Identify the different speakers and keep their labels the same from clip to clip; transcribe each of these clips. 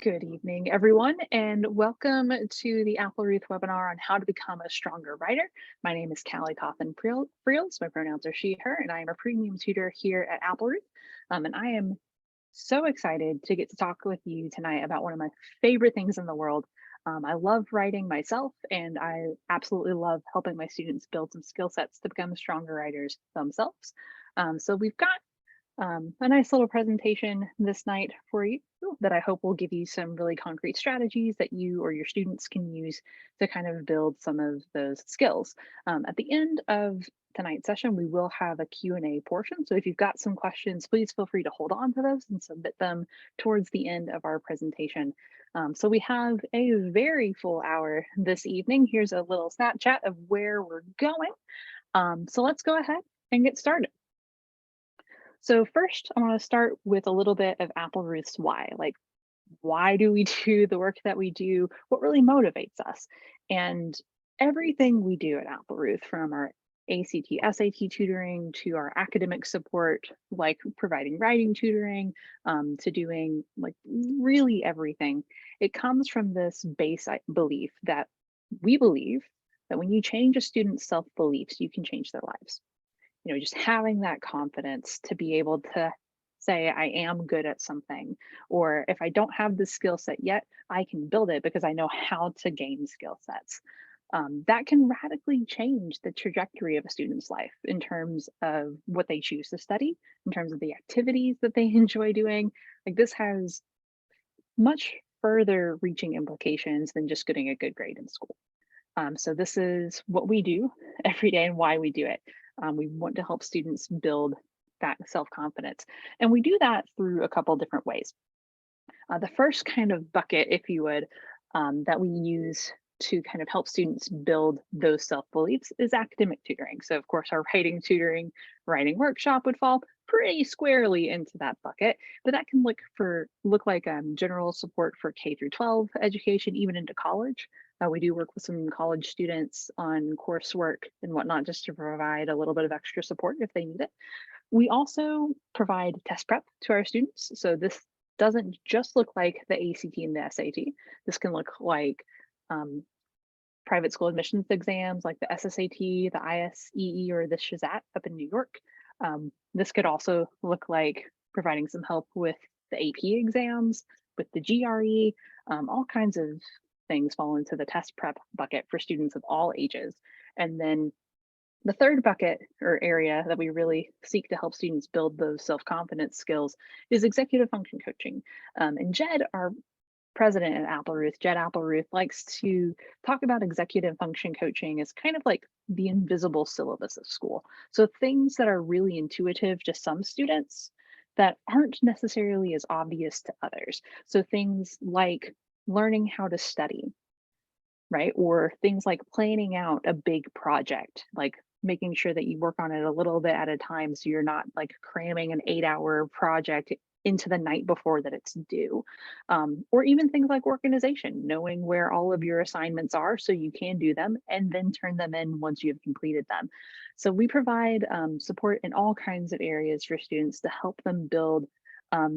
Speaker 1: Good evening, everyone, and welcome to the Apple Ruth webinar on how to become a stronger writer. My name is Kali Cawthon-Freels. My pronouns are she, her, and I am a premium tutor here at Apple Ruth. And I am so excited to get to talk with you tonight about one of my favorite things in the world. I love writing myself, and I absolutely love helping my students build some skill sets to become stronger writers themselves. So we've got a nice little presentation this night for you that I hope will give you some really concrete strategies that you or your students can use to kind of build some of those skills. At the end of tonight's session, we will have a Q&A portion. So if you've got some questions, please feel free to hold on to those and submit them towards the end of our presentation. So we have a very full hour this evening. Here's a little Snapchat of where we're going. So let's go ahead and get started. So first, I want to start with a little bit of Apple Ruth's why. Like, why do we do the work that we do? What really motivates us? And everything we do at Apple Ruth, from our ACT, SAT tutoring to our academic support, like providing writing tutoring, to doing like really everything, it comes from this base belief that we believe that when you change a student's self-beliefs, you can change their lives. Just having that confidence to be able to say, I am good at something, or if I don't have the skill set yet, I can build it because I know how to gain skill sets. That can radically change the trajectory of a student's life in terms of what they choose to study, in terms of the activities that they enjoy doing. Like, this has much further reaching implications than just getting a good grade in school. So this is what we do every day and why we do it. We want to help students build that self-confidence. And we do that through a couple different ways. The first kind of bucket, if you would, that we use to kind of help students build those self-beliefs is academic tutoring. So of course, our writing tutoring, writing workshop would fall pretty squarely into that bucket, but that can look like general support for K through 12 education, even into college. We do work with some college students on coursework and whatnot, just to provide a little bit of extra support if they need it. We also provide test prep to our students. So this doesn't just look like the ACT and the SAT. This can look like private school admissions exams like the SSAT, the ISEE, or the Shazat up in New York. This could also look like providing some help with the AP exams, with the GRE, all kinds of things fall into the test prep bucket for students of all ages. And then the third bucket or area that we really seek to help students build those self-confidence skills is executive function coaching. And Jed, our president at Apple Ruth, Jed Appleruth, likes to talk about executive function coaching as kind of like the invisible syllabus of school. So things that are really intuitive to some students that aren't necessarily as obvious to others. So things like learning how to study, right? Or things like planning out a big project, like making sure that you work on it a little bit at a time so you're not like cramming an 8-hour project into the night before that it's due. Or even things like organization, knowing where all of your assignments are so you can do them and then turn them in once you have completed them. So we provide support in all kinds of areas for students to help them build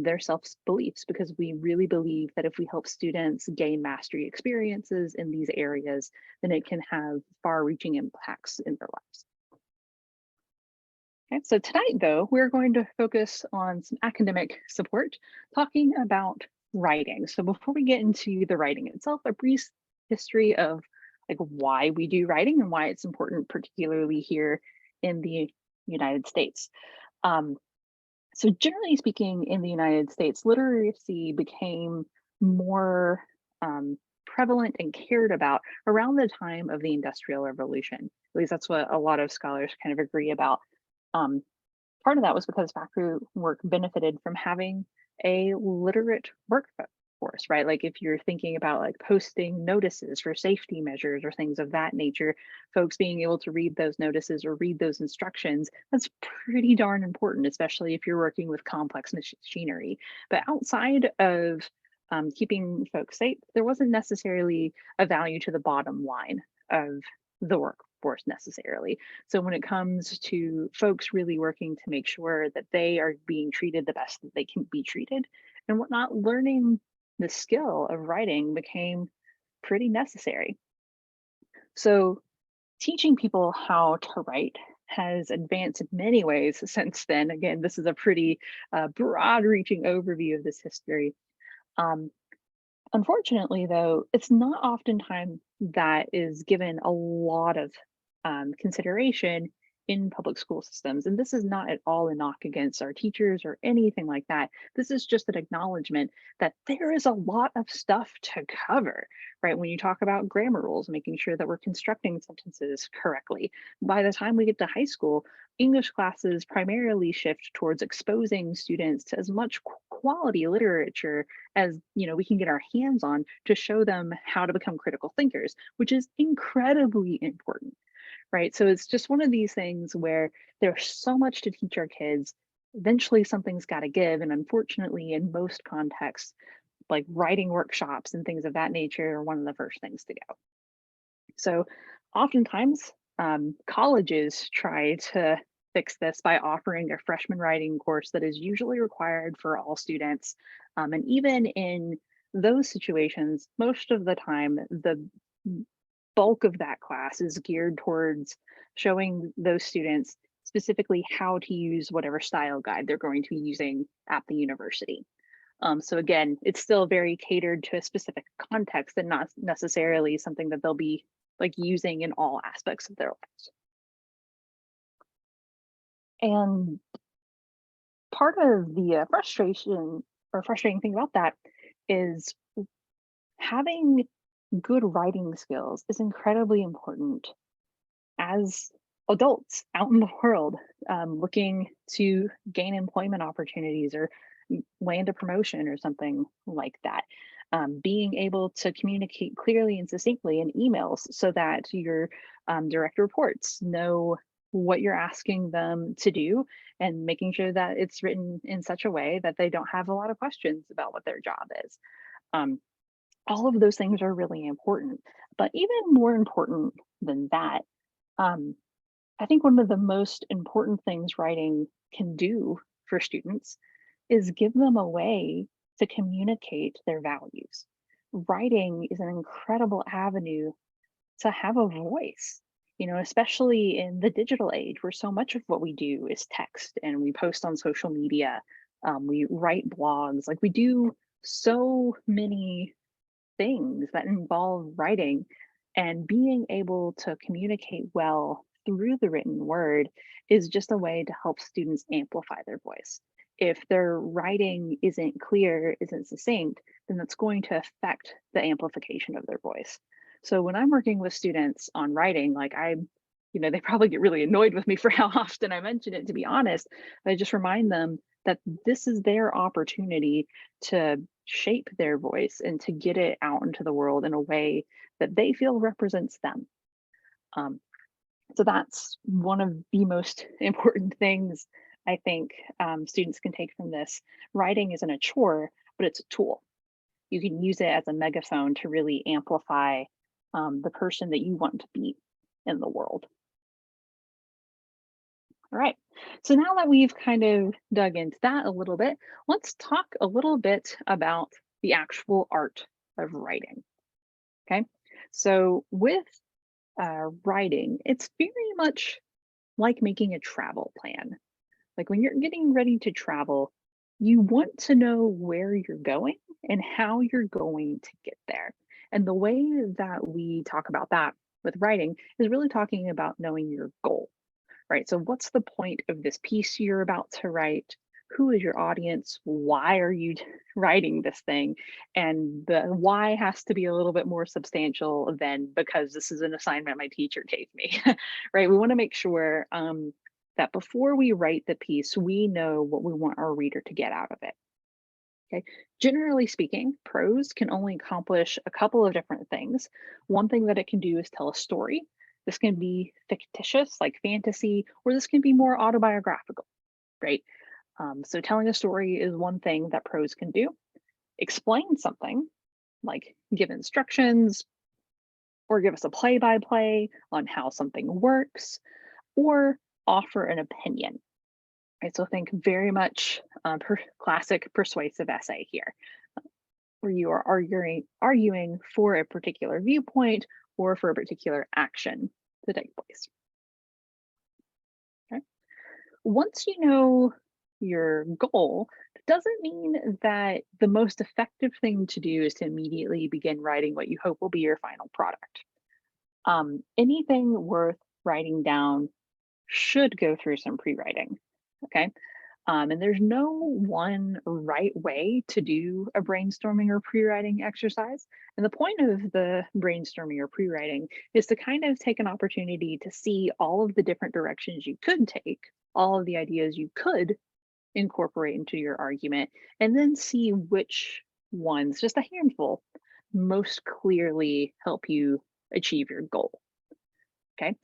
Speaker 1: their self-beliefs, because we really believe that if we help students gain mastery experiences in these areas, then it can have far-reaching impacts in their lives. Okay, so tonight, though, we're going to focus on some academic support, talking about writing. So before we get into the writing itself, a brief history of like why we do writing and why it's important, particularly here in the United States. So generally speaking, in the United States, literacy became more prevalent and cared about around the time of the Industrial Revolution. At least that's what a lot of scholars kind of agree about. Part of that was because factory work benefited from having a literate workforce, right? Like if you're thinking about like posting notices for safety measures or things of that nature, folks being able to read those notices or read those instructions, that's pretty darn important, especially if you're working with complex machinery. But outside of keeping folks safe, there wasn't necessarily a value to the bottom line of the workforce necessarily. So when it comes to folks really working to make sure that they are being treated the best that they can be treated and whatnot, learning the skill of writing became pretty necessary. So, teaching people how to write has advanced in many ways since then. Again, this is a pretty broad reaching overview of this history. Um, Unfortunately, though, it's not oftentimes that is given a lot of consideration in public school systems. And this is not at all a knock against our teachers or anything like that. This is just an acknowledgement that there is a lot of stuff to cover, right? When you talk about grammar rules, making sure that we're constructing sentences correctly. By the time we get to high school, English classes primarily shift towards exposing students to as much quality literature as we can get our hands on to show them how to become critical thinkers, which is incredibly important, right? So it's just one of these things where there's so much to teach our kids. Eventually something's got to give, and unfortunately in most contexts, like writing workshops and things of that nature are one of the first things to go. So oftentimes colleges try to fix this by offering a freshman writing course that is usually required for all students. And even in those situations, most of the time, the bulk of that class is geared towards showing those students specifically how to use whatever style guide they're going to be using at the university. So again, it's still very catered to a specific context and not necessarily something that they'll be like using in all aspects of their lives. And part of the frustration or frustrating thing about that is having good writing skills is incredibly important as adults out in the world, looking to gain employment opportunities or land a promotion or something like that. Being able to communicate clearly and succinctly in emails so that your direct reports know what you're asking them to do, and making sure that it's written in such a way that they don't have a lot of questions about what their job is. Um, all of those things are really important. But even more important than that, um, I think one of the most important things writing can do for students is give them a way to communicate their values. Writing is an incredible avenue to have a voice, especially in the digital age where so much of what we do is text and we post on social media, we write blogs, like we do so many things that involve writing, and being able to communicate well through the written word is just a way to help students amplify their voice. If their writing isn't clear, isn't succinct, then that's going to affect the amplification of their voice. So when I'm working with students on writing, like they probably get really annoyed with me for how often I mention it, to be honest. I just remind them that this is their opportunity to shape their voice and to get it out into the world in a way that they feel represents them. Um, so that's one of the most important things I think students can take from this. Writing isn't a chore, but it's a tool. You can use it as a megaphone to really amplify the person that you want to be in the world. All right. So now that we've kind of dug into that a little bit, let's talk a little bit about the actual art of writing. Okay. So with writing, it's very much like making a travel plan. Like when you're getting ready to travel, you want to know where you're going and how you're going to get there. And the way that we talk about that with writing is really talking about knowing your goal, right? So, what's the point of this piece you're about to write? Who is your audience? Why are you writing this thing? And the why has to be a little bit more substantial than because this is an assignment my teacher gave me, right? We want to make sure that before we write the piece, we know what we want our reader to get out of it. Okay. Generally speaking, prose can only accomplish a couple of different things. One thing that it can do is tell a story. This can be fictitious, like fantasy, or this can be more autobiographical, right? So telling a story is one thing that prose can do. Explain something, like give instructions, or give us a play-by-play on how something works, or offer an opinion. Right, so think very much classic persuasive essay here. where you are arguing for a particular viewpoint or for a particular action to take place. Okay. Once you know your goal, that doesn't mean that the most effective thing to do is to immediately begin writing what you hope will be your final product. Anything worth writing down should go through some pre-writing. Okay. And there's no one right way to do a brainstorming or pre-writing exercise. And the point of the brainstorming or pre-writing is to kind of take an opportunity to see all of the different directions you could take, all of the ideas you could incorporate into your argument, and then see which ones, just a handful, most clearly help you achieve your goal. Okay.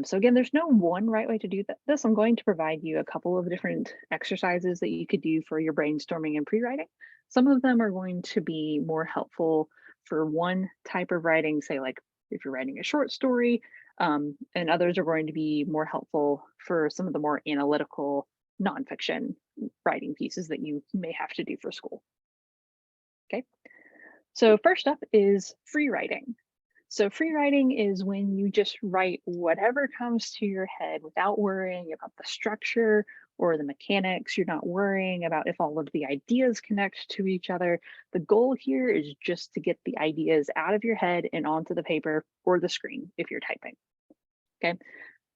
Speaker 1: So again, there's no one right way to do this. I'm going to provide you a couple of different exercises that you could do for your brainstorming and pre-writing. Some of them are going to be more helpful for one type of writing, say like if you're writing a short story, and others are going to be more helpful for some of the more analytical nonfiction writing pieces that you may have to do for school. Okay. So first up is free writing. So free writing is when you just write whatever comes to your head without worrying about the structure or the mechanics. You're not worrying about if all of the ideas connect to each other. The goal here is just to get the ideas out of your head and onto the paper or the screen if you're typing. Okay.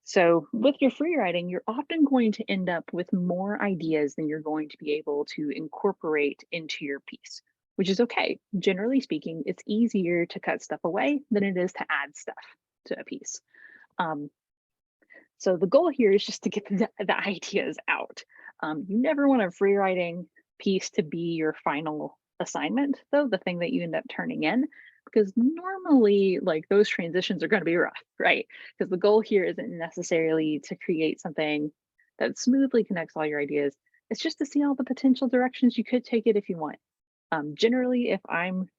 Speaker 1: So with your free writing, you're often going to end up with more ideas than you're going to be able to incorporate into your piece, which is okay. Generally speaking, it's easier to cut stuff away than it is to add stuff to a piece. Um, so the goal here is just to get the ideas out. You never want a free writing piece to be your final assignment, though, the thing that you end up turning in, because normally like those transitions are going to be rough, right? Because the goal here isn't necessarily to create something that smoothly connects all your ideas. It's just to see all the potential directions you could take it if you want. Generally, if I'm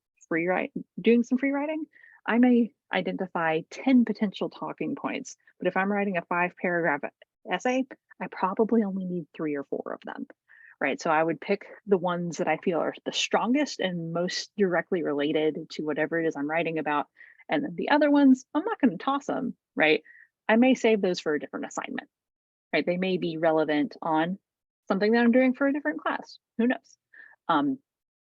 Speaker 1: doing some free writing, I may identify 10 potential talking points. But if I'm writing a 5 paragraph essay, I probably only need 3 or 4 of them, right? So I would pick the ones that I feel are the strongest and most directly related to whatever it is I'm writing about. And then the other ones, I'm not going to toss them, right? I may save those for a different assignment, right? They may be relevant on something that I'm doing for a different class. Who knows? Um,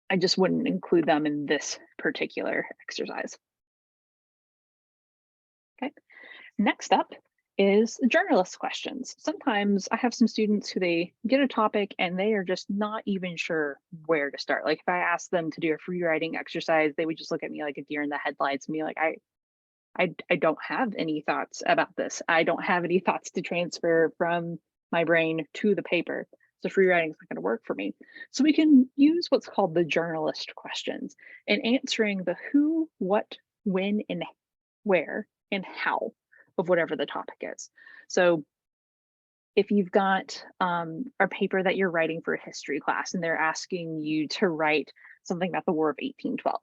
Speaker 1: I just wouldn't include them in this particular exercise. Okay. Next up is journalist questions. Sometimes I have some students who they get a topic and they are just not even sure where to start. Like if I ask them to do a free writing exercise, they would just look at me like a deer in the headlights and be like, I don't have any thoughts about this. I don't have any thoughts to transfer from my brain to the paper. So free writing is not going to work for me. So we can use what's called the journalist questions and answering the who, what, when, and where, and how of whatever the topic is. So if you've got a paper that you're writing for a history class and they're asking you to write something about the War of 1812,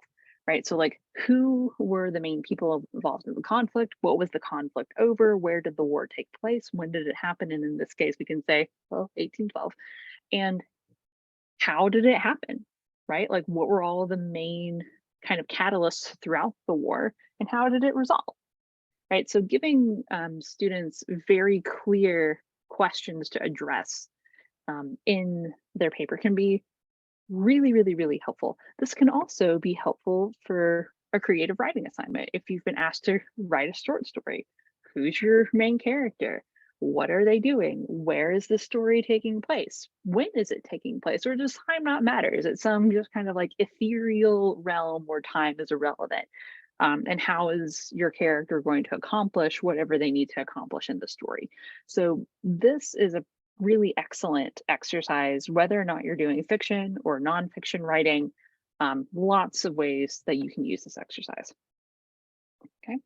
Speaker 1: right? So like who were the main people involved in the conflict? What was the conflict over? Where did the war take place? When did it happen? And in this case, we can say, well, 1812. And how did it happen, right? Like what were all the main kind of catalysts throughout the war and how did it resolve? Right. So giving students very clear questions to address in their paper can be really, really, really helpful. This can also be helpful for a creative writing assignment. If you've been asked to write a short story, who's your main character? What are they doing? Where is the story taking place? When is it taking place? Or does time not matter? Is it some just kind of like ethereal realm where time is irrelevant? And how is your character going to accomplish whatever they need to accomplish in the story? So this is a really excellent exercise, whether or not you're doing fiction or nonfiction writing. Lots of ways that you can use this exercise. Okay.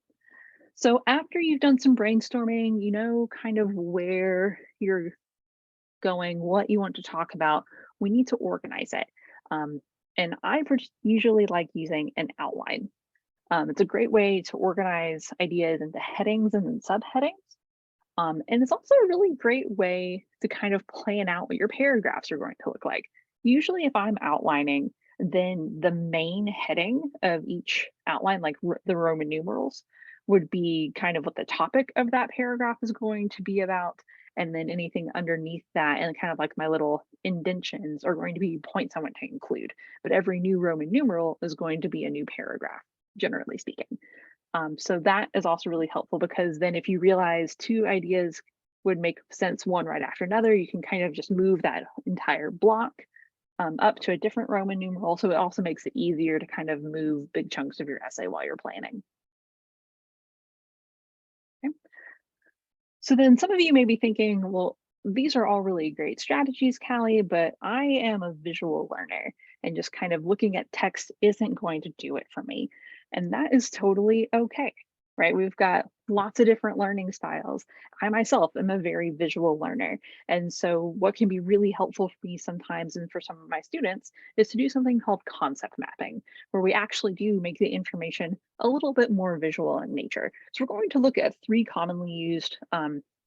Speaker 1: So after you've done some brainstorming, you know kind of where you're going, what you want to talk about, we need to organize it. And I usually like using an outline. It's a great way to organize ideas into headings and then subheadings. And it's also a really great way to kind of plan out what your paragraphs are going to look like. Usually, if I'm outlining, then the main heading of each outline, like the Roman numerals, would be kind of what the topic of that paragraph is going to be about. And then anything underneath that, and kind of like my little indentions, are going to be points I want to include. But every new Roman numeral is going to be a new paragraph, generally speaking. So that is also really helpful, because then if you realize two ideas would make sense one right after another, you can kind of just move that entire block up to a different Roman numeral. So it also makes it easier to kind of move big chunks of your essay while you're planning. Okay. So then some of you may be thinking, well, these are all really great strategies, Callie, but I am a visual learner, and just kind of looking at text isn't going to do it for me. And that is totally okay, right? We've got lots of different learning styles. I myself am a very visual learner. And so what can be really helpful for me sometimes, and for some of my students, is to do something called concept mapping, where we actually do make the information a little bit more visual in nature. So we're going to look at three commonly used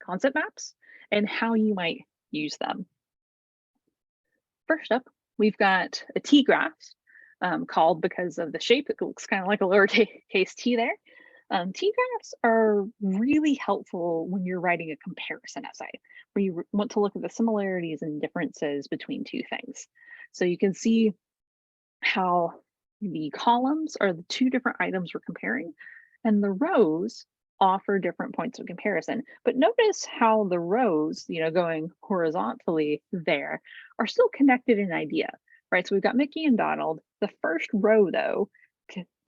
Speaker 1: concept maps and how you might use them. First up, we've got a T graph, called because of the shape. It looks kind of like a lowercase t there. T graphs are really helpful when you're writing a comparison essay, where you want to look at the similarities and differences between two things. So you can see how the columns are the two different items we're comparing, and the rows offer different points of comparison. But notice how the rows, going horizontally there, are still connected in idea, right? So we've got Mickey and Donald. The first row, though,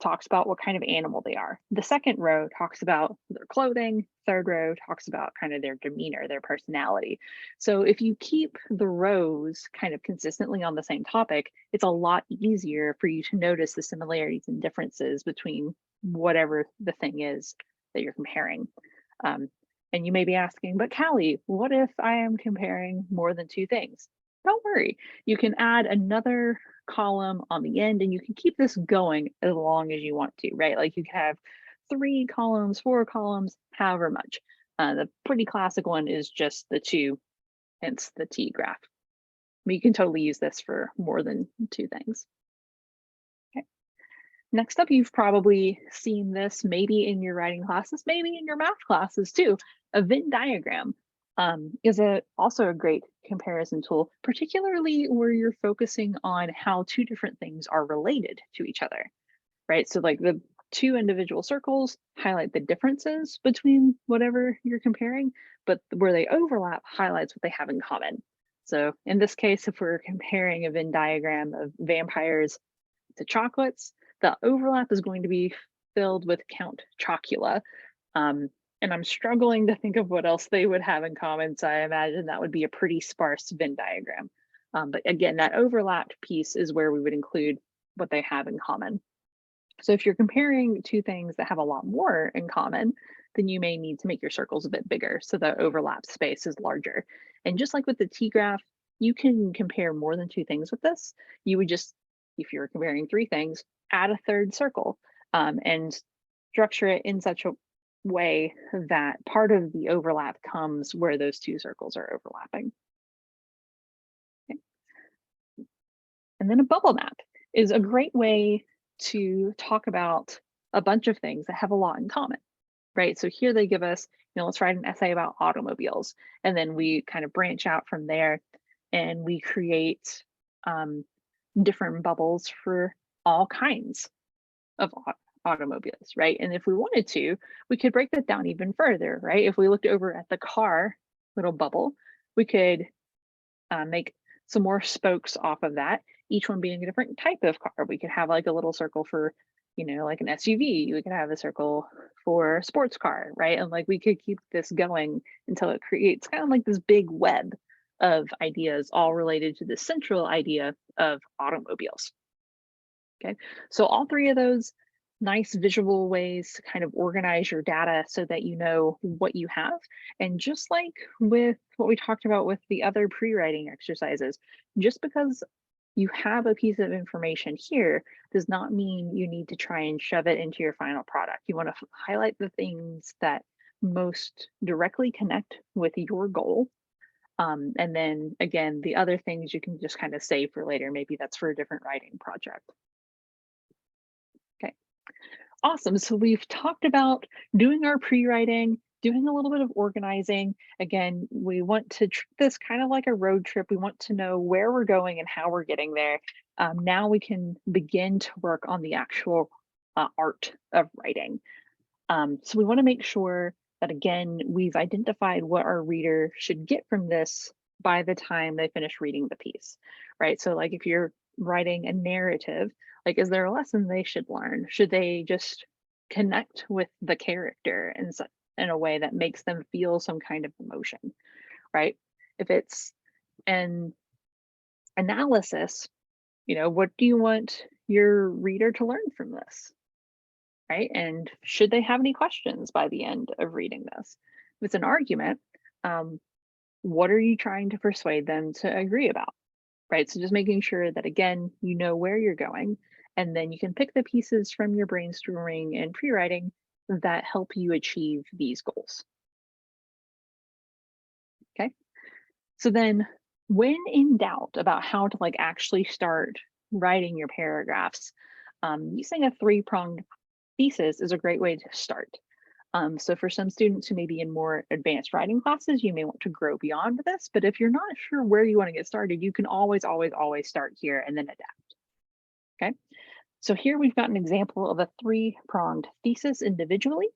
Speaker 1: talks about what kind of animal they are. The second row talks about their clothing. Third row talks about kind of their demeanor, their personality. So if you keep the rows kind of consistently on the same topic, it's a lot easier for you to notice the similarities and differences between whatever the thing is that you're comparing. And you may be asking, but Callie, what if I am comparing more than two things? Don't worry, you can add another column on the end, and you can keep this going as long as you want to, right? Like you can have 3 columns, 4 columns, however much. The pretty classic one is just the 2, hence the T graph. But you can totally use this for more than 2 things. Okay. Next up, you've probably seen this maybe in your writing classes, maybe in your math classes too. A Venn diagram is also a great comparison tool, particularly where you're focusing on how two different things are related to each other, right? So like the two individual circles highlight the differences between whatever you're comparing, but where they overlap highlights what they have in common. So in this case, if we're comparing a Venn diagram of vampires to chocolates, the overlap is going to be filled with Count Chocula. And I'm struggling to think of what else they would have in common, so I imagine that would be a pretty sparse Venn diagram. But again, that overlapped piece is where we would include what they have in common. So if you're comparing two things that have a lot more in common, then you may need to make your circles a bit bigger so the overlap space is larger. And just like with the T graph, you can compare more than two things with this. You would just, if you're comparing 3 things, add a third circle, and structure it in such a way that part of the overlap comes where those 2 circles are overlapping. Okay. And then a bubble map is a great way to talk about a bunch of things that have a lot in common, right? So here they give us, let's write an essay about automobiles. And then we kind of branch out from there, and we create different bubbles for all kinds of automobiles, right? And if we wanted to, we could break that down even further, right? If we looked over at the car little bubble, we could make some more spokes off of that, each one being a different type of car. We could have like a little circle for, like an SUV. We could have a circle for a sports car, right? And like we could keep this going until it creates kind of like this big web of ideas all related to the central idea of automobiles. Okay, so all 3 of those nice visual ways to kind of organize your data so that you know what you have. And just like with what we talked about with the other pre-writing exercises, just because you have a piece of information here does not mean you need to try and shove it into your final product. You want to highlight the things that most directly connect with your goal, And then again, the other things you can just kind of save for later. Maybe that's for a different writing project. Okay, awesome. So we've talked about doing our pre-writing, doing a little bit of organizing. Again, we want to treat this kind of like a road trip. We want to know where we're going and how we're getting there. Now we can begin to work on the actual art of writing. So we want to make sure that, again, we've identified what our reader should get from this by the time they finish reading the piece, right? So like if you're writing a narrative, like is there a lesson they should learn? Should they just connect with the character in a way that makes them feel some kind of emotion, right? If it's an analysis, what do you want your reader to learn from this? Right? And should they have any questions by the end of reading this? If it's an argument, um, what are you trying to persuade them to agree about? Right? So just making sure that, again, you know where you're going, and then you can pick the pieces from your brainstorming and pre-writing that help you achieve these goals. Okay. So then when in doubt about how to like actually start writing your paragraphs, using a three-pronged thesis is a great way to start. So for some students who may be in more advanced writing classes, you may want to grow beyond this, but if you're not sure where you want to get started, you can always, always, always start here and then adapt, okay? So here we've got an example of a three-pronged thesis individually.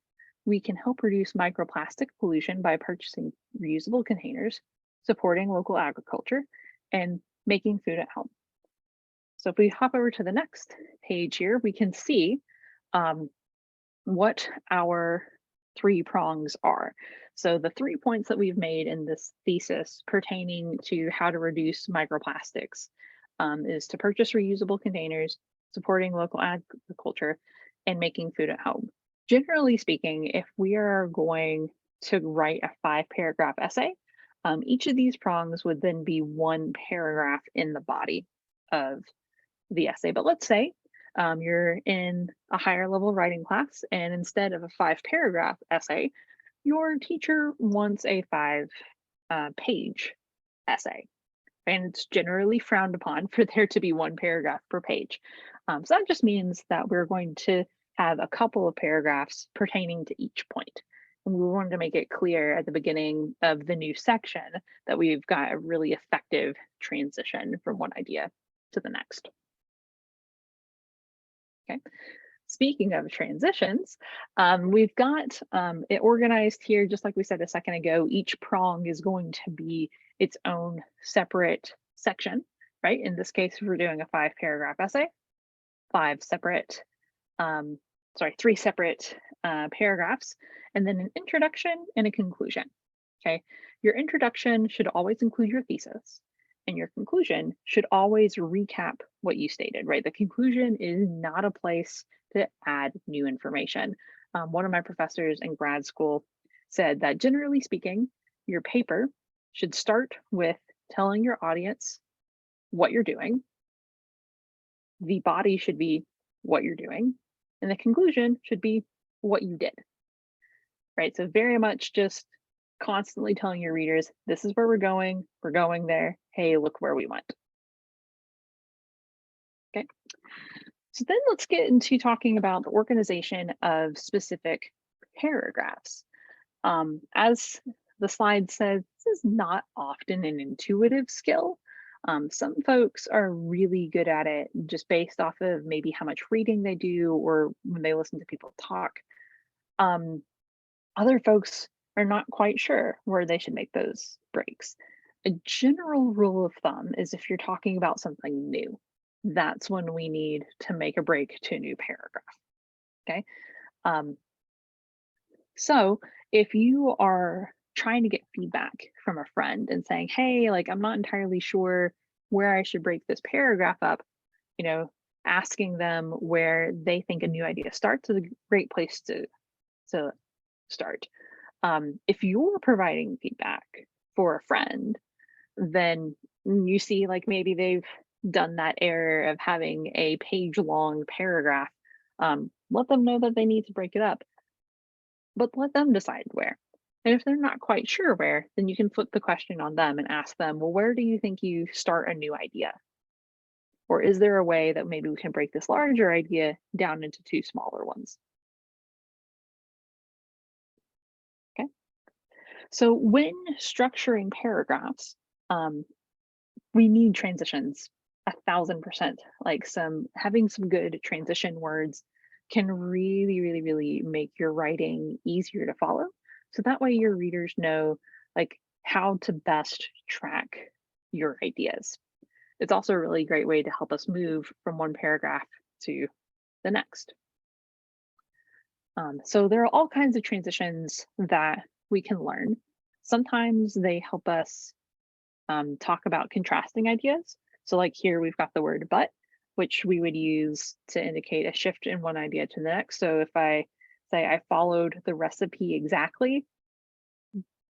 Speaker 1: We can help reduce microplastic pollution by purchasing reusable containers, supporting local agriculture, and making food at home. So if we hop over to the next page here, we can see what our three prongs are. So the 3 points that we've made in this thesis pertaining to how to reduce microplastics is to purchase reusable containers, supporting local agriculture, and making food at home. Generally speaking, if we are going to write a 5-paragraph essay, each of these prongs would then be 1 paragraph in the body of the essay. But let's say you're in a higher level writing class, and instead of a 5-paragraph essay, your teacher wants a 5-page essay. And it's generally frowned upon for there to be 1 paragraph per page. So that just means that we're going to have a couple of paragraphs pertaining to each point. And we wanted to make it clear at the beginning of the new section that we've got a really effective transition from one idea to the next. Okay. Speaking of transitions, we've got it organized here, just like we said a second ago. Each prong is going to be its own separate section, right? In this case, if we're doing a 5-paragraph essay, 3 separate paragraphs, and then an introduction and a conclusion. Okay. Your introduction should always include your thesis, and your conclusion should always recap what you stated, right? The conclusion is not a place to add new information. One of my professors in grad school said that generally speaking, your paper should start with telling your audience what you're doing. The body should be what you're doing, and the conclusion should be what you did, right? So very much just constantly telling your readers, this is where we're going there, hey, look where we went. Okay, so then let's get into talking about the organization of specific paragraphs. As the slide says, this is not often an intuitive skill. Some folks are really good at it just based off of maybe how much reading they do or when they listen to people talk. Other folks are not quite sure where they should make those breaks. A general rule of thumb is if you're talking about something new, that's when we need to make a break to a new paragraph. Okay. So if you are trying to get feedback from a friend and saying, hey, like, I'm not entirely sure where I should break this paragraph up, asking them where they think a new idea starts is a great place to start. If you're providing feedback for a friend, then you see like maybe they've done that error of having a page-long paragraph. Let them know that they need to break it up, but let them decide where. And if they're not quite sure where, then you can flip the question on them and ask them, well, where do you think you start a new idea? Or is there a way that maybe we can break this larger idea down into two smaller ones? Okay. So when structuring paragraphs, um, we need transitions 1,000%. Like having some good transition words can really, really, really make your writing easier to follow. So that way your readers know like how to best track your ideas. It's also a really great way to help us move from one paragraph to the next. So there are all kinds of transitions that we can learn. Sometimes they help us talk about contrasting ideas. So like here we've got the word but, which we would use to indicate a shift in one idea to the next. So if I say I followed the recipe exactly,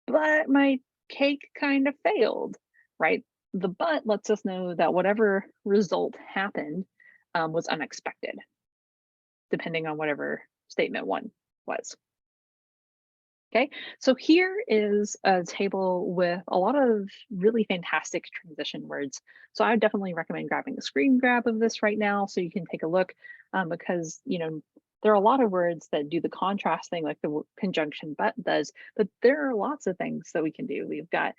Speaker 1: but my cake kind of failed, right? The but lets us know that whatever result happened was unexpected, depending on whatever statement one was. Okay, so here is a table with a lot of really fantastic transition words. So I would definitely recommend grabbing a screen grab of this right now so you can take a look because, there are a lot of words that do the contrast thing like the conjunction but does, but there are lots of things that we can do. We've got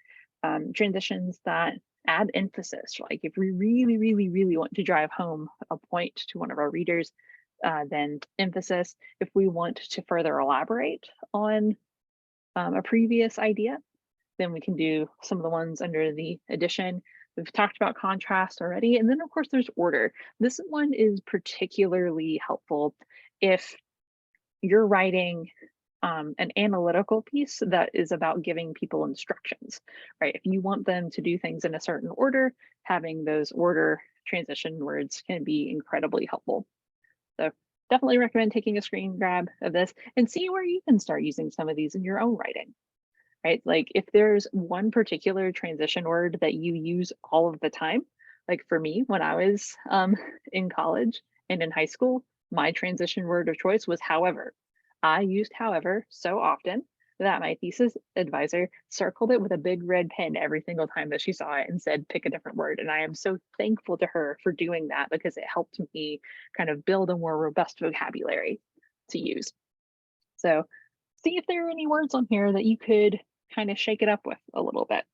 Speaker 1: transitions that add emphasis. Like if we really, really, really want to drive home a point to one of our readers, then emphasis. If we want to further elaborate on a previous idea, then we can do some of the ones under the addition. We've talked about contrast already. And then of course there's order. This one is particularly helpful if you're writing an analytical piece that is about giving people instructions, right? If you want them to do things in a certain order, having those order transition words can be incredibly helpful. So definitely recommend taking a screen grab of this and see where you can start using some of these in your own writing, right? Like if there's one particular transition word that you use all of the time, like for me, when I was in college and in high school, my transition word of choice was however. I used however so often that my thesis advisor circled it with a big red pen every single time that she saw it and said, pick a different word. And I am so thankful to her for doing that because it helped me kind of build a more robust vocabulary to use. So see if there are any words on here that you could kind of shake it up with a little bit.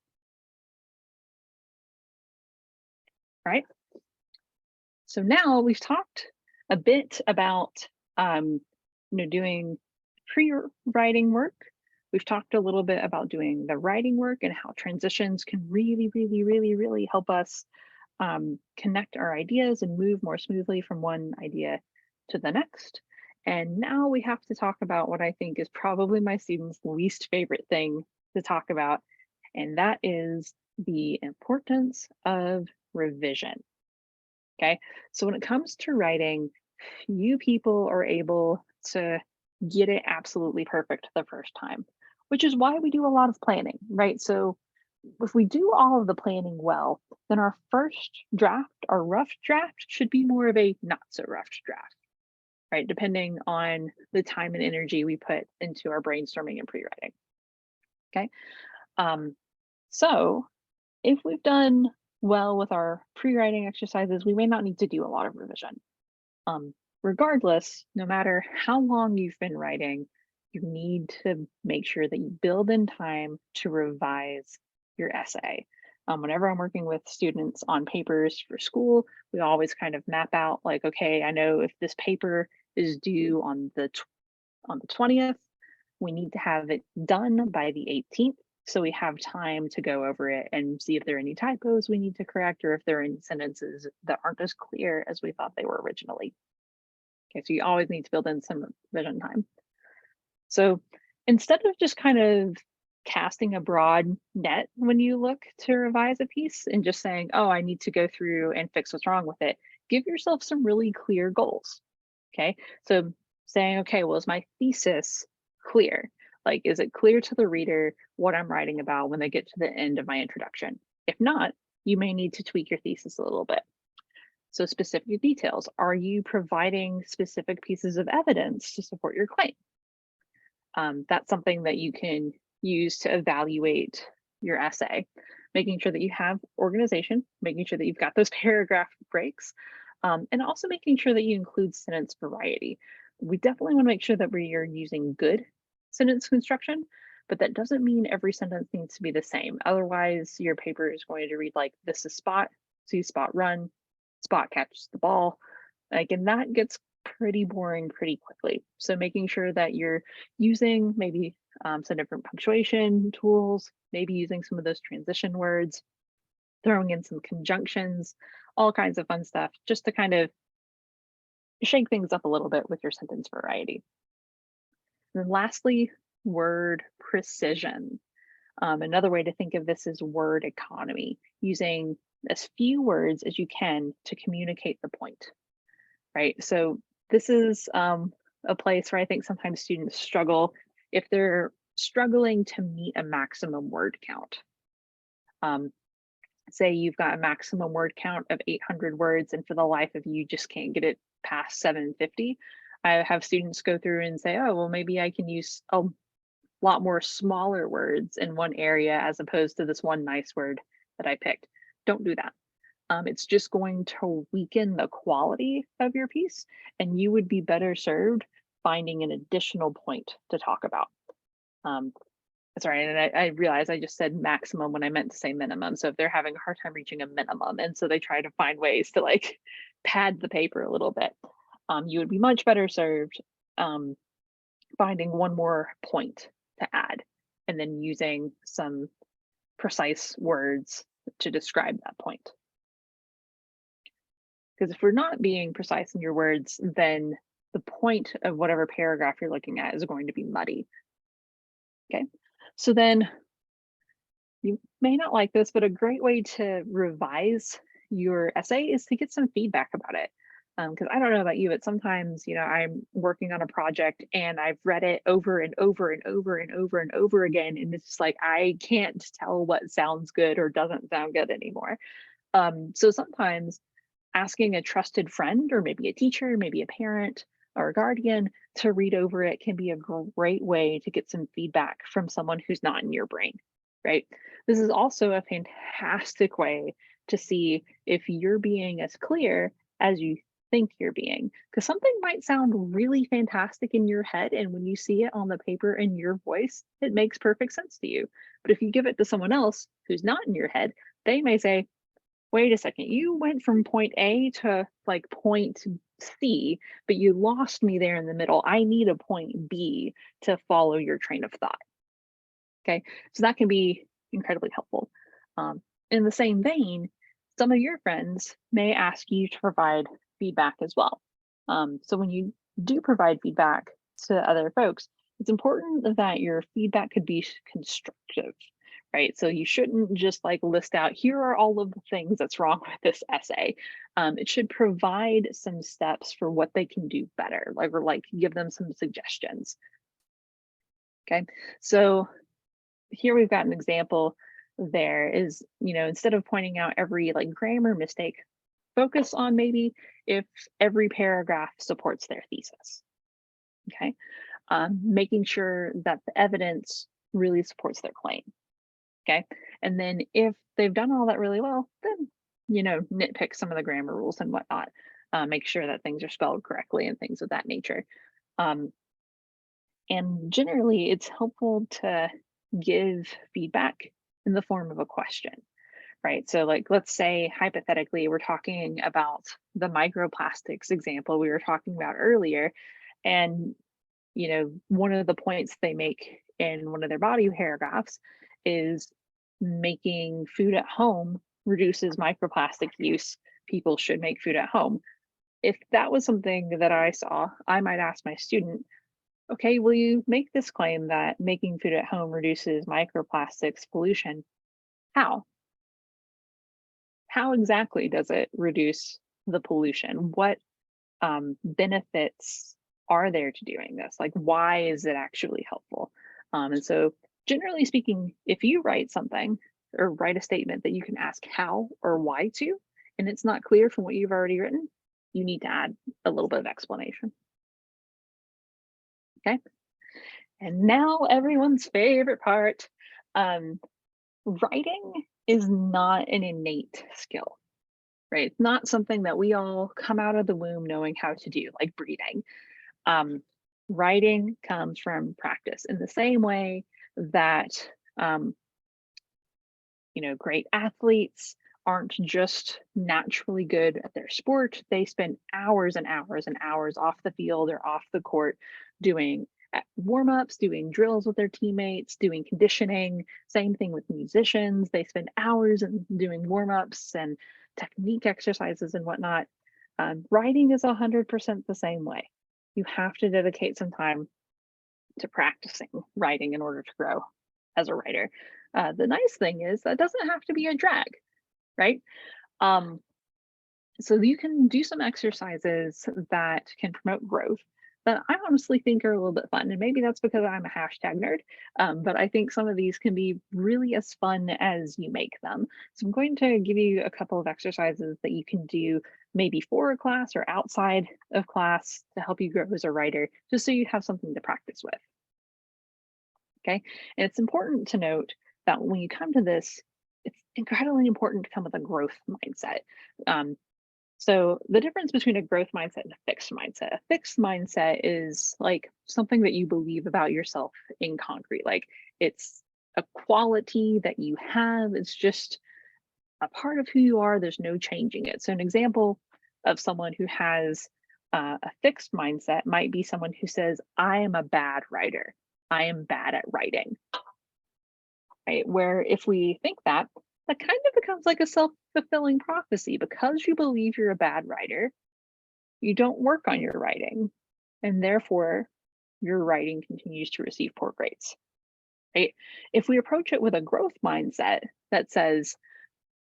Speaker 1: Right. So now we've talked a bit about doing pre-writing work. We've talked a little bit about doing the writing work and how transitions can really, really, really, really help us connect our ideas and move more smoothly from one idea to the next. And now we have to talk about what I think is probably my students' least favorite thing to talk about, and that is the importance of revision. Okay, so when it comes to writing, few people are able to get it absolutely perfect the first time, which is why we do a lot of planning, right? So if we do all of the planning well, then our first draft, our rough draft, should be more of a not so rough draft, right? Depending on the time and energy we put into our brainstorming and pre-writing. Okay. Um, so if we've done well with our pre-writing exercises, we may not need to do a lot of revision. Regardless, no matter how long you've been writing, you need to make sure that you build in time to revise your essay. Whenever I'm working with students on papers for school, we always kind of map out like, okay, I know if this paper is due on the 20th, we need to have it done by the 18th. So we have time to go over it and see if there are any typos we need to correct or if there are any sentences that aren't as clear as we thought they were originally. Okay, so you always need to build in some revision time. So instead of just kind of casting a broad net when you look to revise a piece and just saying, oh, I need to go through and fix what's wrong with it, give yourself some really clear goals. Okay, so saying, okay, well, is my thesis clear? Like, is it clear to the reader what I'm writing about when they get to the end of my introduction? If not, you may need to tweak your thesis a little bit. So specific details, are you providing specific pieces of evidence to support your claim? That's something that you can use to evaluate your essay, making sure that you have organization, making sure that you've got those paragraph breaks, and also making sure that you include sentence variety. We definitely want to make sure that we are using good sentence construction, but that doesn't mean every sentence needs to be the same. Otherwise, your paper is going to read like, this is Spot, see Spot run, Spot catches the ball. Like, and that gets pretty boring pretty quickly. So making sure that you're using maybe some different punctuation tools, maybe using some of those transition words, throwing in some conjunctions, all kinds of fun stuff, just to kind of shake things up a little bit with your sentence variety. And then lastly, word precision. Another way to think of this is word economy, using as few words as you can to communicate the point, right? So this is a place where I think sometimes students struggle if they're struggling to meet a maximum word count. Say you've got a maximum word count of 800 words, and for the life of you just can't get it past 750. I have students go through and say, oh, well, maybe I can use a lot more smaller words in one area as opposed to this one nice word that I picked. Don't do that. It's just going to weaken the quality of your piece, and you would be better served finding an additional point to talk about. Sorry, and I realized I just said maximum when I meant to say minimum. So if they're having a hard time reaching a minimum, and so they try to find ways to like pad the paper a little bit, you would be much better served finding one more point to add, and then using some precise words to describe that point. Because if we're not being precise in your words, then the point of whatever paragraph you're looking at is going to be muddy. Okay, so then you may not like this, but a great way to revise your essay is to get some feedback about it. Because I don't know about you, but sometimes, you know, I'm working on a project and I've read it over and over and over and over and over again. And it's just like, I can't tell what sounds good or doesn't sound good anymore. So sometimes asking a trusted friend or maybe a teacher, maybe a parent or a guardian to read over it can be a great way to get some feedback from someone who's not in your brain, right? This is also a fantastic way to see if you're being as clear as you think you're being, because something might sound really fantastic in your head, and when you see it on the paper in your voice, it makes perfect sense to you. But if you give it to someone else who's not in your head, they may say, wait a second, you went from point A to like point C, but you lost me there in the middle. I need a point B to follow your train of thought. Okay, so that can be incredibly helpful. In the same vein, some of your friends may ask you to provide feedback as well. So when you do provide feedback to other folks, it's important that your feedback could be constructive, right? So you shouldn't just like list out, here are all of the things that's wrong with this essay. It should provide some steps for what they can do better, like, or like give them some suggestions. Okay, so here we've got an example. There is, you know, instead of pointing out every like grammar mistake, focus on maybe if every paragraph supports their thesis. Okay, making sure that the evidence really supports their claim. Okay, and then if they've done all that really well, then, you know, nitpick some of the grammar rules and whatnot. Make sure that things are spelled correctly and things of that nature. And generally, it's helpful to give feedback in the form of a question, right? So, like, let's say hypothetically, we're talking about the microplastics example we were talking about earlier. And, you know, one of the points they make in one of their body paragraphs is making food at home reduces microplastic use. People should make food at home. If that was something that I saw, I might ask my student, okay, will you make this claim that making food at home reduces microplastics pollution? How? How exactly does it reduce the pollution? What benefits are there to doing this? Like, why is it actually helpful? And so, generally speaking, if you write something or write a statement that you can ask how or why to, and it's not clear from what you've already written, you need to add a little bit of explanation. Okay. And now everyone's favorite part. Um, Writing is not an innate skill, right? It's not something that we all come out of the womb knowing how to do, like breathing. Um, Writing comes from practice in the same way that um, great athletes aren't just naturally good at their sport. They spend hours and hours and hours off the field or off the court doing warm ups, doing drills with their teammates, doing conditioning. Same thing with musicians. They spend hours in doing warm ups and technique exercises and whatnot. Writing is 100% the same way. You have to dedicate some time to practicing writing in order to grow as a writer. The nice thing is that doesn't have to be a drag, right? Um, so you can do some exercises that can promote growth that I honestly think are a little bit fun. And maybe that's because I'm a hashtag nerd, but I think some of these can be really as fun as you make them. So I'm going to give you a couple of exercises that you can do maybe for a class or outside of class to help you grow as a writer, just so you have something to practice with. Okay. And it's important to note that when you come to this, it's incredibly important to come with a growth mindset. Um, so the difference between a growth mindset and a fixed mindset, a fixed mindset is like something that you believe about yourself in concrete. Like it's a quality that you have. It's just a part of who you are. There's no changing it. So an example of someone who has a fixed mindset might be someone who says, I am a bad writer. I am bad at writing, right? Where if we think that, that kind of becomes like a self-fulfilling prophecy. Because you believe you're a bad writer, you don't work on your writing, and therefore your writing continues to receive poor grades, right? If we approach it with a growth mindset that says,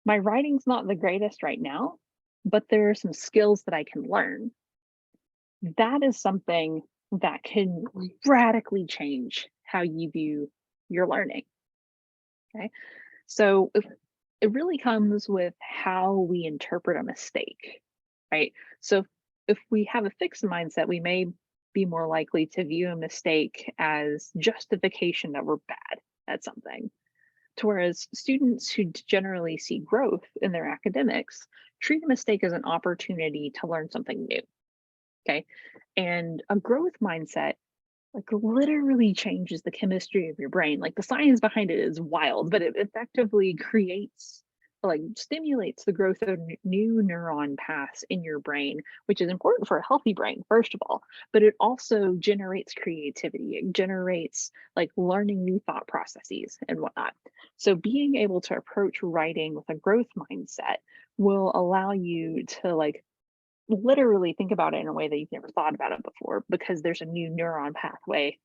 Speaker 1: my writing's not the greatest right now, but there are some skills that I can learn, that is something that can radically change how you view your learning. Okay. So it really comes with how we interpret a mistake, right? So if we have a fixed mindset, we may be more likely to view a mistake as justification that we're bad at something. To whereas students who generally see growth in their academics treat a mistake as an opportunity to learn something new. Okay. And a growth mindset like literally changes the chemistry of your brain. Like the science behind it is wild, but it effectively creates, like stimulates the growth of new neuron paths in your brain, which is important for a healthy brain, first of all, but it also generates creativity. It generates like learning new thought processes and whatnot. So being able to approach writing with a growth mindset will allow you to like literally think about it in a way that you've never thought about it before because there's a new neuron pathway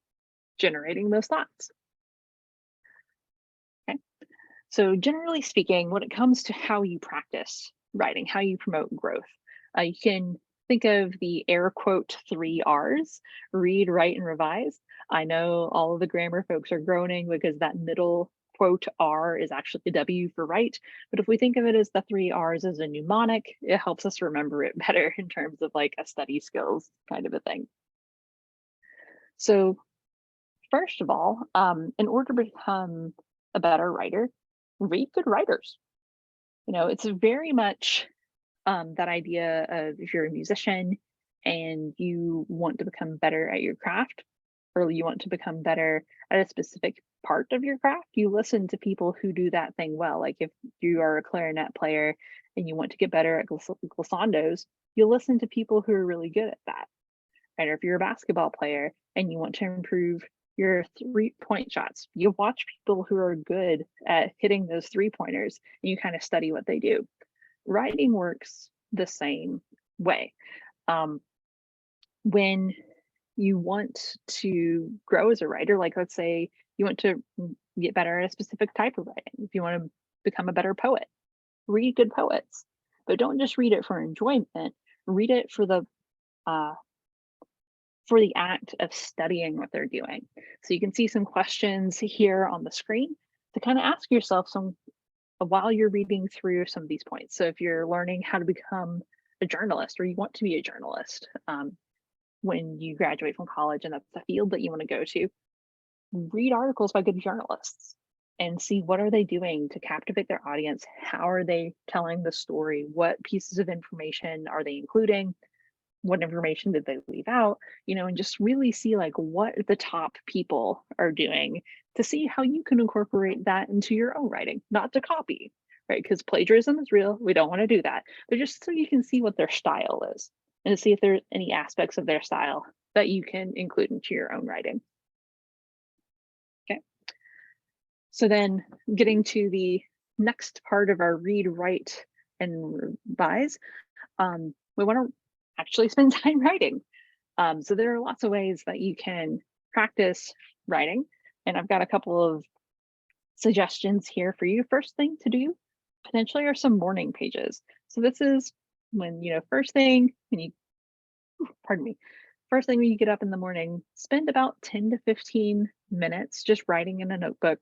Speaker 1: generating those thoughts. Okay. So, generally speaking, when it comes to how you practice writing, how you promote growth, you can think of the air quote 3 R's: read, write, and revise. I know all of the grammar folks are groaning because that middle quote R is actually a W for write. But if we think of it as the 3 R's as a mnemonic, it helps us remember it better in terms of like a study skills kind of a thing. So, first of all, in order to become a better writer, read good writers. It's very much that idea of if you're a musician and you want to become better at your craft, or you want to become better at a specific part of your craft, you listen to people who do that thing well. Like if you are a clarinet player and you want to get better at glissandos, you listen to people who are really good at that. Right? Or if you're a basketball player and you want to improve your 3-point shots, you watch people who are good at hitting those 3-pointers and you kind of study what they do. Writing works the same way. Um, when you want to grow as a writer, like let's say you want to get better at a specific type of writing, if you want to become a better poet, read good poets, but don't just read it for enjoyment. Read it uh, for the act of studying what they're doing. So you can see some questions here on the screen to kind of ask yourself some while you're reading through some of these points. So if you're learning how to become a journalist or you want to be a journalist when you graduate from college and that's the field that you want to go to, read articles by good journalists and see what are they doing to captivate their audience. How are they telling the story? What pieces of information are they including? What information did they leave out? And just really see like what the top people are doing to see how you can incorporate that into your own writing, not to copy, right? Because plagiarism is real. We don't want to do that, but just so you can see what their style is and to see if there's any aspects of their style that you can include into your own writing. Okay. So then getting to the next part of our read, write, and revise, we want to actually spend time writing. So there are lots of ways that you can practice writing, and I've got a couple of suggestions here for you. First thing to do potentially are some morning pages. So this is when, first thing when you, pardon me, first thing when you get up in the morning, spend about 10 to 15 minutes just writing in a notebook,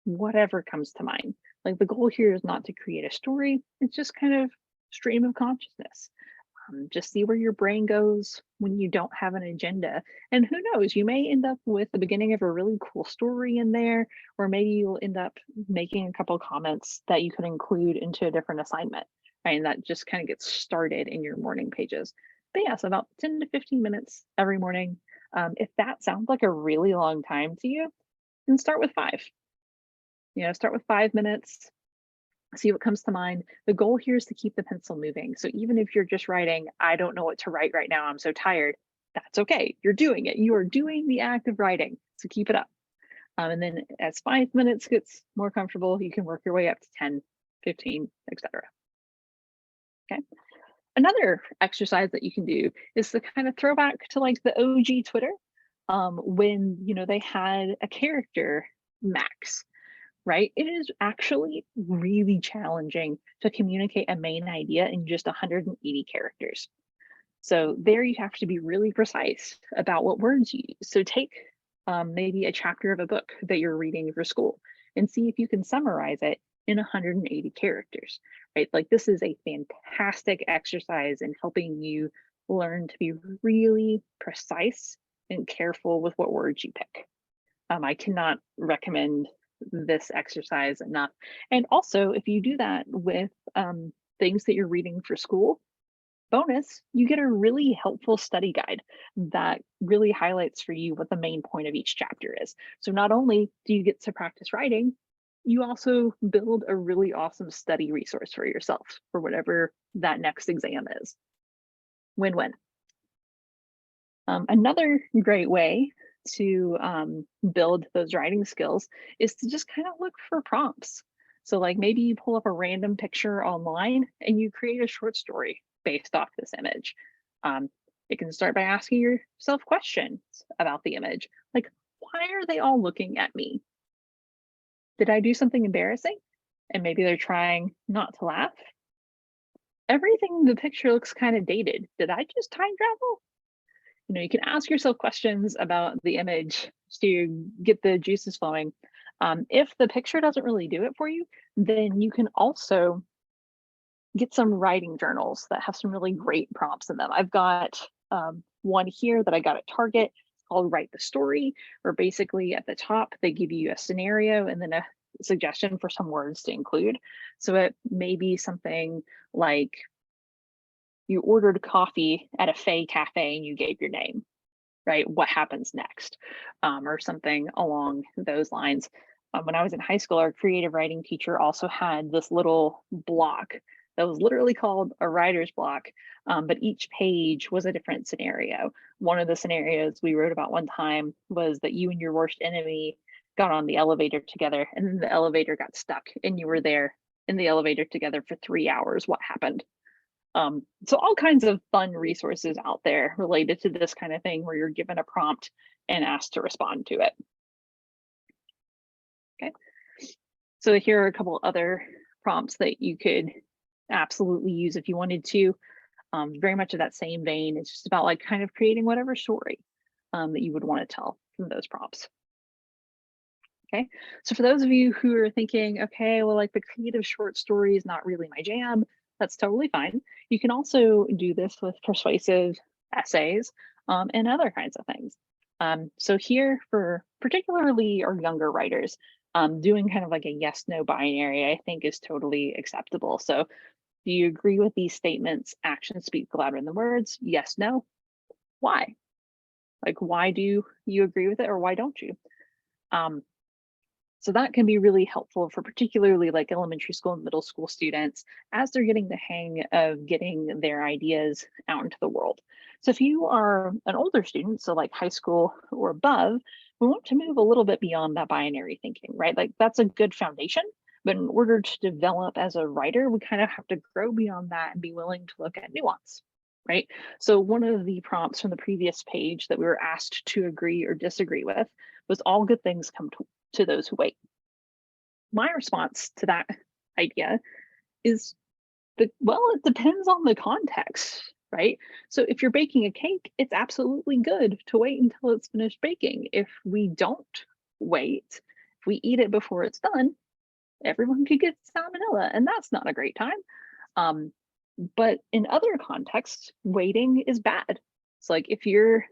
Speaker 1: whatever comes to mind. Like the goal here is not to create a story, it's just kind of stream of consciousness. Just see where your brain goes when you don't have an agenda. And who knows, you may end up with the beginning of a really cool story in there, or maybe you'll end up making a couple of comments that you could include into a different assignment, right? And that just kind of gets started in your morning pages. But yeah, so about 10 to 15 minutes every morning. If that sounds like a really long time to you, then start with 5. Start with 5 minutes, see what comes to mind. The goal here is to keep the pencil moving. So even if you're just writing, I don't know what to write right now, I'm so tired, that's okay. You're doing it. You are doing the act of writing. So keep it up. And then as 5 minutes gets more comfortable, you can work your way up to 10, 15, etc. Okay. Another exercise that you can do is to kind of throw back to like the OG Twitter, when they had a character max, right? It is actually really challenging to communicate a main idea in just 180 characters. So there you have to be really precise about what words you use. So take maybe a chapter of a book that you're reading for school and see if you can summarize it in 180 characters, right? Like this is a fantastic exercise in helping you learn to be really precise and careful with what words you pick. I cannot recommend this exercise enough. And also, if you do that with things that you're reading for school, bonus, you get a really helpful study guide that really highlights for you what the main point of each chapter is. So not only do you get to practice writing, you also build a really awesome study resource for yourself for whatever that next exam is. Win-win. Another great way to build those writing skills is to just kind of look for prompts. So like maybe you pull up a random picture online and you create a short story based off this image. You can start by asking yourself questions about the image. Like, why are they all looking at me? Did I do something embarrassing? And maybe they're trying not to laugh. Everything in the picture looks kind of dated. Did I just time travel? You can ask yourself questions about the image to get the juices flowing. If the picture doesn't really do it for you, then you can also get some writing journals that have some really great prompts in them. I've got one here that I got at Target called Write the Story, where basically at the top, they give you a scenario and then a suggestion for some words to include. So it may be something like, you ordered coffee at a Fay cafe and you gave your name, right? What happens next? Or something along those lines. When I was in high school, our creative writing teacher also had this little block that was literally called a writer's block, but each page was a different scenario. One of the scenarios we wrote about one time was that you and your worst enemy got on the elevator together and then the elevator got stuck and you were there in the elevator together for 3 hours. What happened? So all kinds of fun resources out there related to this kind of thing where you're given a prompt and asked to respond to it. Okay, so here are a couple other prompts that you could absolutely use if you wanted to. Very much of that same vein. It's just about like kind of creating whatever story that you would want to tell from those prompts. Okay, so for those of you who are thinking, okay, well, like the creative short story is not really my jam, that's totally fine. You can also do this with persuasive essays and other kinds of things. So here for particularly our younger writers, doing kind of like a yes, no binary, I think is totally acceptable. So do you agree with these statements? Actions speak louder than words. Yes, no. Why? Like, why do you agree with it or why don't you? Um, so that can be really helpful for particularly like elementary school and middle school students as they're getting the hang of getting their ideas out into the world. So if you are an older student, so like high school or above, we want to move a little bit beyond that binary thinking, right? Like that's a good foundation. But in order to develop as a writer, we kind of have to grow beyond that and be willing to look at nuance, right? So one of the prompts from the previous page that we were asked to agree or disagree with was all good things come to those who wait. My response to that idea is that, well, it depends on the context, right? So if you're baking a cake, it's absolutely good to wait until it's finished baking. If we don't wait, if we eat it before it's done, everyone could get salmonella, and that's not a great time. Um, but in other contexts, waiting is bad. It's like if you're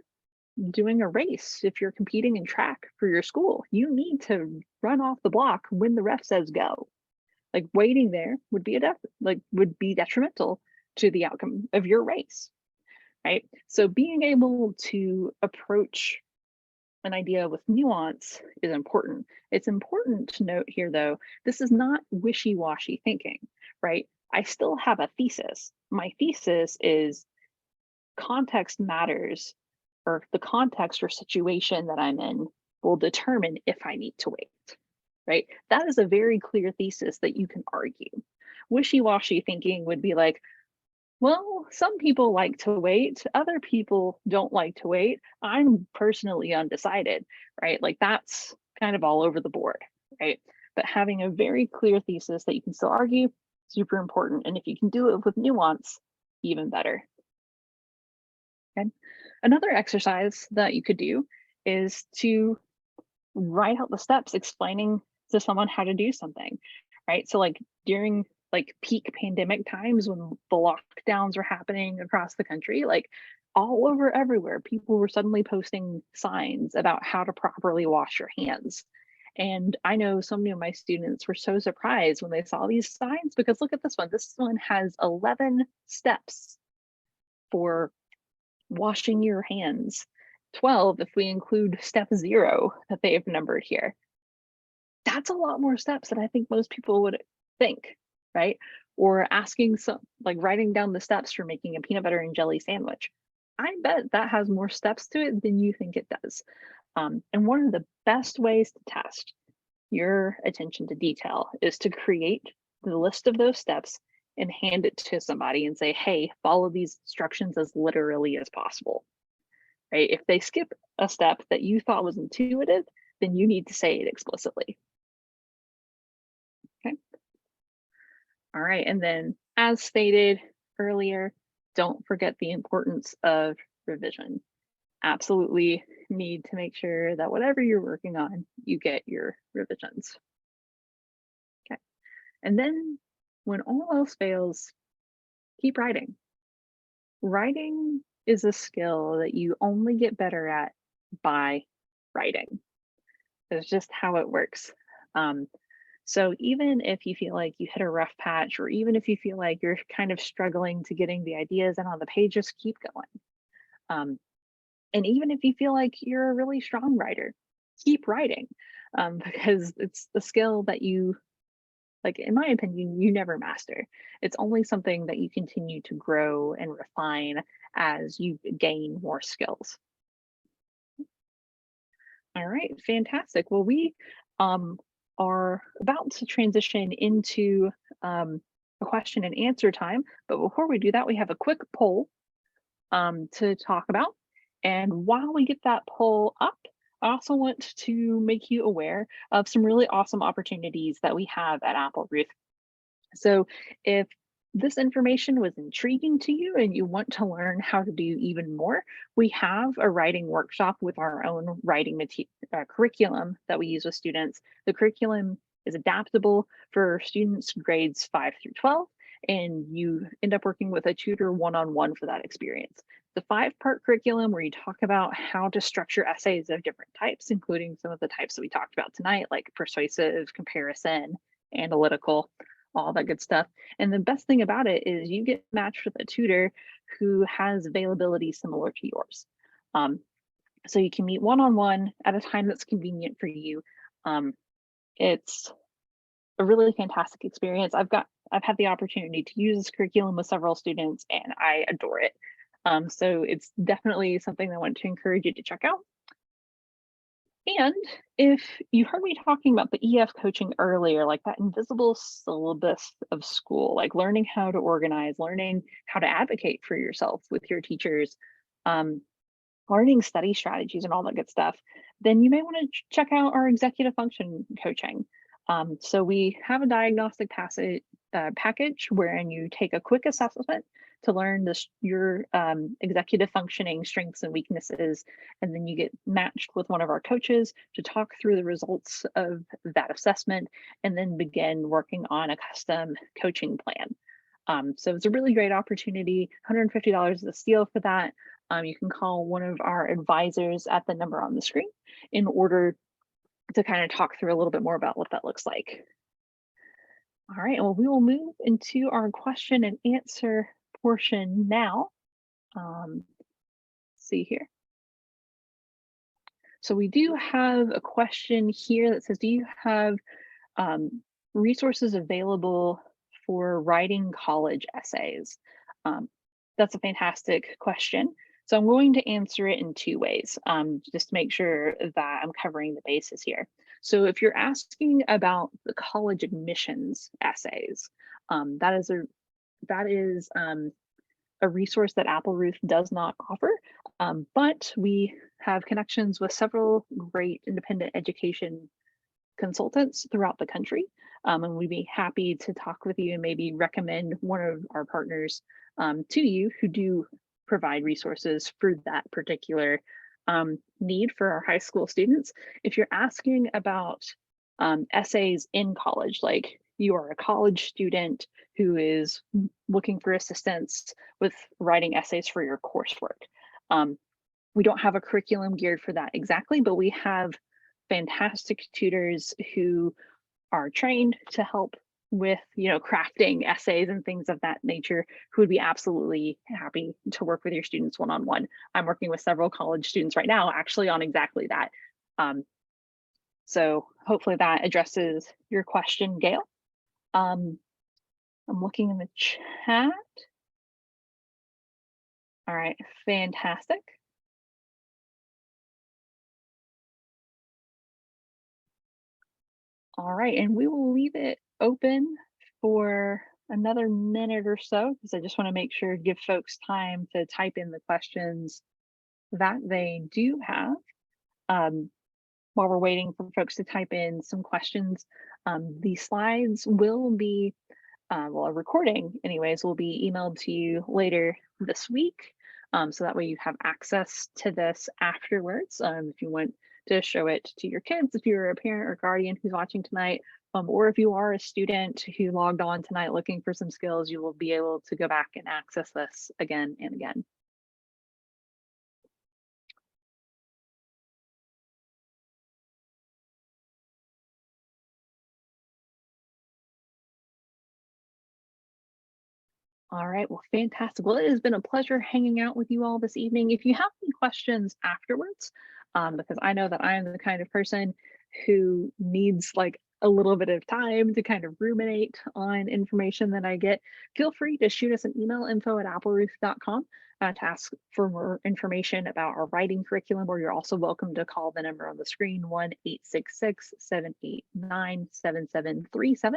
Speaker 1: doing a race, if you're competing in track for your school, you need to run off the block when the ref says go. Like waiting there would be would be detrimental to the outcome of your race, right? So being able to approach an idea with nuance is important. It's important to note here though, this is not wishy-washy thinking, right? I still have a thesis. My thesis is context matters, or the context or situation that I'm in will determine if I need to wait, right? That is a very clear thesis that you can argue. Wishy-washy thinking would be like, well, some people like to wait, other people don't like to wait. I'm personally undecided, right? Like that's kind of all over the board, right? But having a very clear thesis that you can still argue, super important. And if you can do it with nuance, even better. Okay. Another exercise that you could do is to write out the steps explaining to someone how to do something, right? So like during like peak pandemic times when the lockdowns were happening across the country, like all over everywhere, people were suddenly posting signs about how to properly wash your hands. And I know so many of my students were so surprised when they saw these signs because look at this one. This one has 11 steps for washing your hands. 12 if we include step 0 that they've numbered here. That's a lot more steps than I think most people would think, right? Or asking some, like writing down the steps for making a peanut butter and jelly sandwich. I bet that has more steps to it than you think it does. And one of the best ways to test your attention to detail is to create the list of those steps and hand it to somebody and say, hey, follow these instructions as literally as possible, right? If they skip a step that you thought was intuitive, then you need to say it explicitly. Okay. All right. And then, as stated earlier, don't forget the importance of revision. Absolutely need to make sure that whatever you're working on, you get your revisions. Okay. And then, when all else fails, keep writing. Writing is a skill that you only get better at by writing. It's just how it works. Um, so even if you feel like you hit a rough patch, or even if you feel like you're kind of struggling to getting the ideas in on the page, just keep going. Um, and even if you feel like you're a really strong writer, keep writing because it's a skill that you, like, in my opinion, you never master. It's only something that you continue to grow and refine as you gain more skills. All right, fantastic. Well, we are about to transition into a question and answer time. But before we do that, we have a quick poll to talk about. And while we get that poll up, I also want to make you aware of some really awesome opportunities that we have at Apple Ruth. So if this information was intriguing to you and you want to learn how to do even more, we have a writing workshop with our own writing curriculum that we use with students. The curriculum is adaptable for students grades 5 through 12, and you end up working with a tutor one-on-one for that experience. the 5-part curriculum where you talk about how to structure essays of different types, including some of the types that we talked about tonight, like persuasive, comparison, analytical, all that good stuff. And the best thing about it is you get matched with a tutor who has availability similar to yours. So you can meet one-on-one at a time that's convenient for you. It's a really fantastic experience. I've had the opportunity to use this curriculum with several students and I adore it. So it's definitely something I want to encourage you to check out. And if you heard me talking about the EF coaching earlier, like that invisible syllabus of school, like learning how to organize, learning how to advocate for yourself with your teachers, um, learning study strategies and all that good stuff, then you may want to check out our executive function coaching. So we have a diagnostic package wherein you take a quick assessment to learn your executive functioning strengths and weaknesses, and then you get matched with one of our coaches to talk through the results of that assessment, and then begin working on a custom coaching plan. So it's a really great opportunity. $150 is a steal for that. You can call one of our advisors at the number on the screen in order to kind of talk through a little bit more about what that looks like. All right, well, we will move into our question and answer portion now. See here. So we do have a question here that says, do you have resources available for writing college essays? That's a fantastic question. So I'm going to answer it in 2 ways, just to make sure that I'm covering the bases here. So if you're asking about the college admissions essays, that is a resource that Apple Ruth does not offer, but we have connections with several great independent education consultants throughout the country. And we'd be happy to talk with you and maybe recommend one of our partners to you who do provide resources for that particular need for our high school students. If you're asking about essays in college, like you are a college student who is looking for assistance with writing essays for your coursework, we don't have a curriculum geared for that exactly, but we have fantastic tutors who are trained to help with, crafting essays and things of that nature, who would be absolutely happy to work with your students one-on-one. I'm working with several college students right now actually on exactly that. So hopefully that addresses your question, Gail. I'm looking in the chat. All right, fantastic. All right, and we will leave it open for another minute or so because I just want to make sure to give folks time to type in the questions that they do have. While we're waiting for folks to type in some questions, the slides will be, well, a recording anyways, will be emailed to you later this week. So that way you have access to this afterwards. If you want to show it to your kids, if you're a parent or guardian who's watching tonight, or if you are a student who logged on tonight looking for some skills, you will be able to go back and access this again and again. All right, well, fantastic. Well, it has been a pleasure hanging out with you all this evening. If you have any questions afterwards, because I know that I am the kind of person who needs like a little bit of time to kind of ruminate on information that I get, feel free to shoot us an email, info@appleruth.com, to ask for more information about our writing curriculum, or you're also welcome to call the number on the screen, 1-866-789-7737,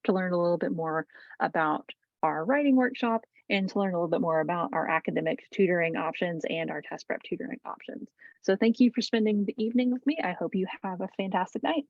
Speaker 1: to learn a little bit more about our writing workshop and to learn a little bit more about our academic tutoring options and our test prep tutoring options. So thank you for spending the evening with me. I hope you have a fantastic night.